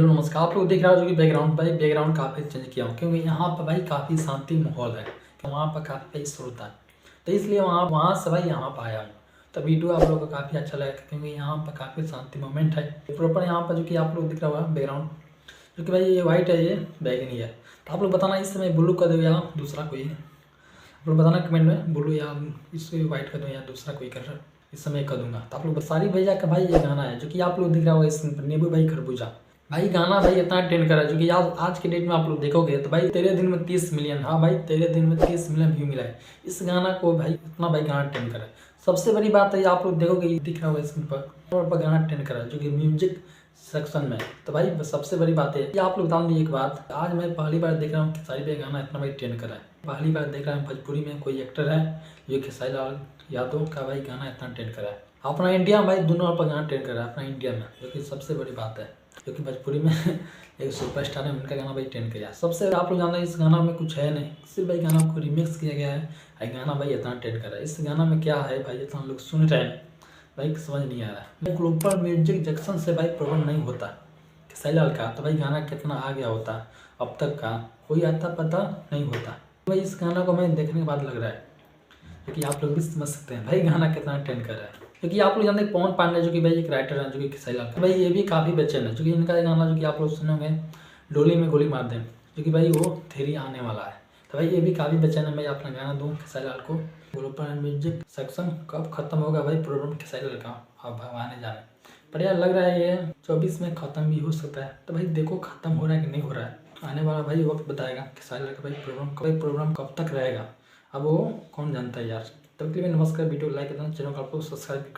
Hello नमस्कार। आप लोग देख रहे हो जो कि बैकग्राउंड काफ़ी चेंज किया हूँ क्योंकि यहाँ पर भाई काफ़ी शांति माहौल है। वहाँ पर काफ़ी पीस होता है तो इसलिए वहाँ से भाई यहाँ पर आया हूँ। तो वीडियो आप लोगों को काफ़ी अच्छा लगेगा क्योंकि यहाँ पर काफ़ी शांति मोमेंट है। प्रॉपर यहाँ पर जो कि आप लोग दिख रहा होगा बैकग्राउंड जो कि भाई ये वाइट है, ये बैगनी है। तो आप लोग बताना इस समय ब्लू कर दो या दूसरा कोई, आप लोग बताना कमेंट में ब्लू या इसे वाइट कर दूँ या दूसरा कोई कर रहा इस समय कर दूंगा। तो आप लोग सारी भेजा का भाई ये गाना है जो कि आप लोग दिख रहा होगा इस नींबू भाई खरबूजा भाई गाना भाई इतना ट्रेंड करा है जो कि आज के डेट में आप लोग देखोगे तो भाई तेरे दिन में 30 मिलियन, हाँ भाई तेरे दिन में 30 मिलियन व्यू मिला है इस गाना को भाई, इतना भाई गाना ट्रेंड करा है। सबसे बड़ी बात है आप लोग देखोगे ये दिख रहा होगा स्क्रीन पर गाना ट्रेंड करा है जो कि म्यूजिक सेक्शन में। तो भाई सबसे बड़ी बात है कि आप लोग जान लीजिए एक बात, आज मैं पहली बार देख रहा हूँ खेसारी पे गाना इतना भाई ट्रेंड करा है। पहली बार देख रहा हूँ भोजपुरी में कोई एक्टर है जो खेसारी लाल यादव का भाई गाना इतना ट्रेंड करा है। अपना इंडिया में भाई दोनों पर गाना ट्रेंड करा है अपना इंडिया में, जो कि सबसे बड़ी बात है। क्योंकि भोजपुरी में एक सुपरस्टार है उनका गाना भाई ट्रेंड किया। सबसे आप लोग जानते हैं इस गाना में कुछ है नहीं, सिर्फ भाई गाना को रिमिक्स किया गया है। गाना भाई इतना ट्रेंड करा है। इस गाना में क्या है भाई इतना लोग सुन रहे हैं भाई समझ नहीं आ रहा है। ग्लोबल म्यूजिक जंक्शन से भाई प्रॉब्लम नहीं होता खेसारी लाल का तो भाई गाना कितना आ गया होता अब तक का कोई आता पता नहीं होता। भाई इस गाना को मैं देखने के बाद लग रहा है क्योंकि आप लोग भी समझ सकते हैं भाई गाना कितना ट्रेंड कर रहा है। क्योंकि आप लोग जानते हैं पवन पांडे जो कि भाई एक राइटर है जो कि खेसारी लाल का भाई ये भी काफ़ी बेचैन है। जो कि इनका गाना जो कि आप लोग सुनोगे डोली में गोली मार दें जो कि भाई वो थेरी आने वाला है। तो भाई ये भी काफ़ी बेचैन है। मैं अपना गाना दूँ खेसारी लाल को। ग्लोबल म्यूजिक सेक्शन कब खत्म होगा भाई प्रोग्राम खेसारी लाल का, अब भगवान जाने। पर यार लग रहा है ये 24 में ख़त्म भी हो सकता है। तो भाई देखो ख़त्म हो रहा है कि नहीं हो रहा है, आने वाला भाई वक्त बताएगा खेसारी लाल का भाई प्रोग्राम कब तक रहेगा अब वो कौन जानता है यार। तब के लिए नमस्कार, वीडियो लाइक करना, चैनल को आप लोग सब्सक्राइब कर